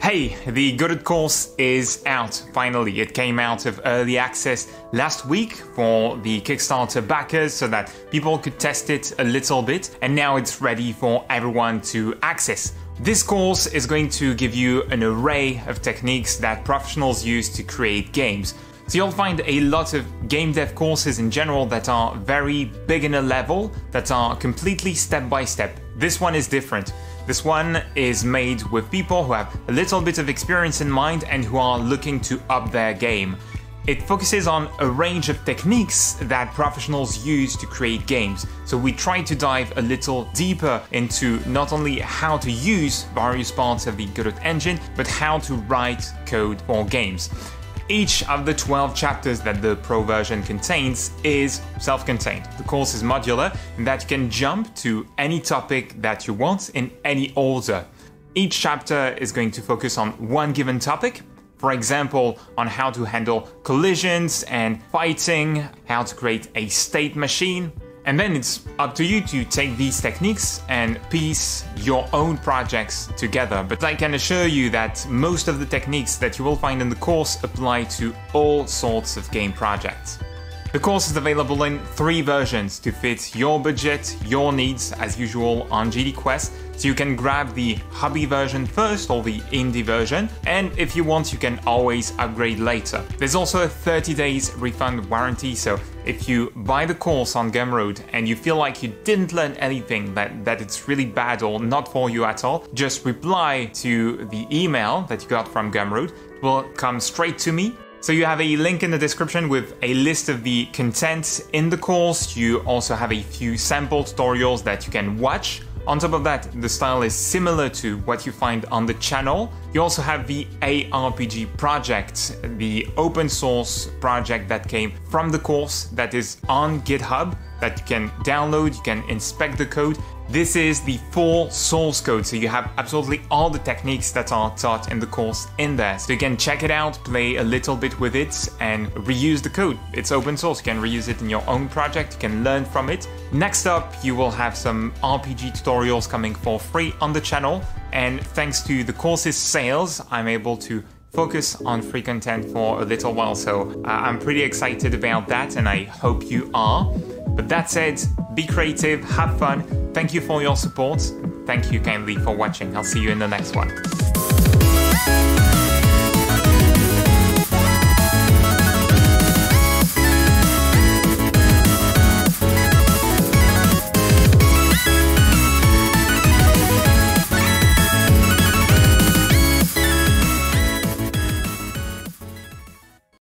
Hey, the Godot Course is out, finally. It came out of early access last week for the Kickstarter backers so that people could test it a little bit, and now it's ready for everyone to access. This course is going to give you an array of techniques that professionals use to create games. So you'll find a lot of game dev courses in general that are very beginner level, that are completely step by step. This one is different. This one is made with people who have a little bit of experience in mind and who are looking to up their game. It focuses on a range of techniques that professionals use to create games. So we try to dive a little deeper into not only how to use various parts of the Godot engine, but how to write code for games. Each of the 12 chapters that the Pro version contains is self-contained. The course is modular in that you can jump to any topic that you want in any order. Each chapter is going to focus on one given topic. For example, on how to handle collisions and fighting, how to create a state machine. And then it's up to you to take these techniques and piece your own projects together. But I can assure you that most of the techniques that you will find in the course apply to all sorts of game projects. The course is available in 3 versions to fit your budget, your needs, as usual on GDQuest. So you can grab the hobby version first or the indie version, and if you want, you can always upgrade later. There's also a 30 days refund warranty, so if you buy the course on Gumroad and you feel like you didn't learn anything, that it's really bad or not for you at all, just reply to the email that you got from Gumroad. It will come straight to me. So you have a link in the description with a list of the content in the course. You also have a few sample tutorials that you can watch. On top of that, the style is similar to what you find on the channel. You also have the ARPG project, the open source project that came from the course that is on GitHub that you can download, you can inspect the code. This is the full source code, so you have absolutely all the techniques that are taught in the course in there. So you can check it out, play a little bit with it, and reuse the code. It's open source, you can reuse it in your own project, you can learn from it. Next up, you will have some RPG tutorials coming for free on the channel, and thanks to the course's sales, I'm able to focus on free content for a little while, so I'm pretty excited about that, and I hope you are. But that said, be creative, have fun. Thank you for your support. Thank you kindly for watching. I'll see you in the next one.